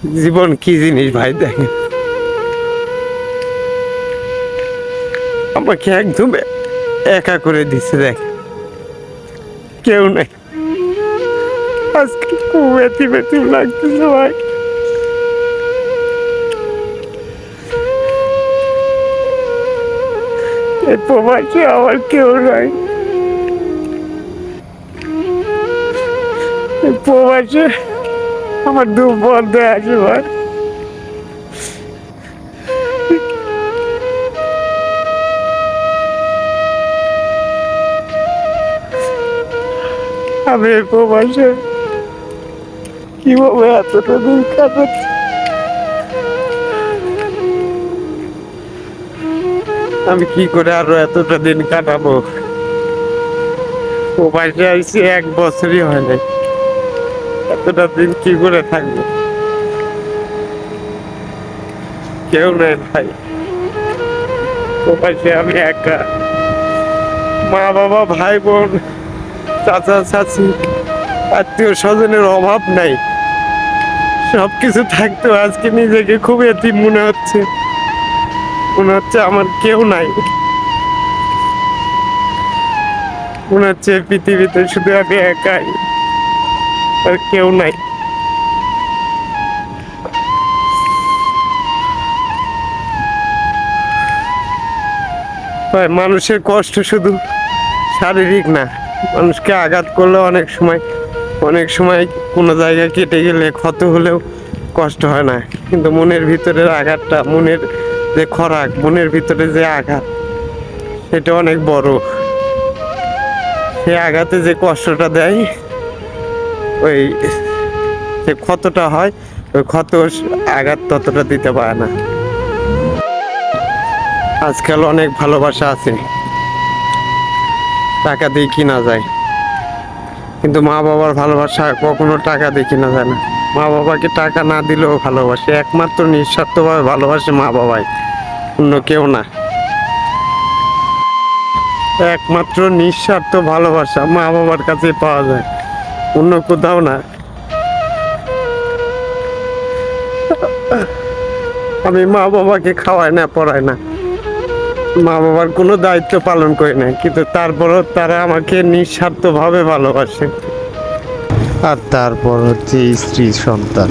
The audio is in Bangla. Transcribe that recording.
জীবন কি জিনিস ভাই দেখেন, আমাকে একদম একা করে দিচ্ছে দেখ, কেউ নাই। আজকে খুব এতিম এতিম লাগতেছে ভাই। এই প্রবাসে আমার কেউ নাই, এই প্রবাসে আমার দু বন্ধু আছে ভাই। আমি এই প্রবাসে কিভাবে এতটা দিন কাটাচ্ছি, আমি কি করে আরো এতটা দিন কাটাবো? প্রবাসে আইসি 1 বছরই হয় নাই, এতটা দিন কি করে থাকবো? কেউ নেই ভাই, প্রবাসে আমি একা। মা বাবা ভাই বোন চাচা চাচি আত্মীয় স্বজনের অভাব নাই, সবকিছু থাকতেও আজকে নিজেকে খুব এতিম মনে হচ্ছে। মনে হচ্ছে আমার কেউ নাই, মনে হচ্ছে পৃথিবীতে শুধু আমি একাই, আর কেউ নাই। ভাই মানুষের কষ্ট শুধু শারীরিক না, মানুষকে আঘাত করলে অনেক সময় কোনো জায়গায় কেটে গেলে ক্ষত হলেও কষ্ট হয় না, কিন্তু মনের ভিতরের আঘাতটা, মনের যে খরাক, মনের ভিতরে যে আঘাত, সেটা অনেক বড়। সে আঘাতে যে কষ্টটা দেয়, ওই যে ক্ষতটা হয়, ওই ক্ষত আঘাত ততটা দিতে পারে না। আজকাল অনেক ভালোবাসা আছে টাকা দিয়ে কিনা যায়, কিন্তু মা বাবার ভালোবাসা কখনো টাকা দিয়ে কিনা যায় না। মা বাবাকে টাকা না দিলেও ভালোবাসে, একমাত্র নিঃস্বার্থভাবে ভালোবাসে মা বাবাই, অন্য কেউ না। একমাত্র নিঃস্বার্থ ভালোবাসা মা বাবার কাছে পাওয়া যায়, অন্য কোথাও না। আমি মা বাবাকে খাওয়াই না, পড়াই না, মা বাবার কোনো দায়িত্ব পালন করি না, কিন্তু তারপরও তারা আমাকে নিঃস্বার্থভাবে ভালোবাসে। আর তারপর হচ্ছে স্ত্রী সন্তান।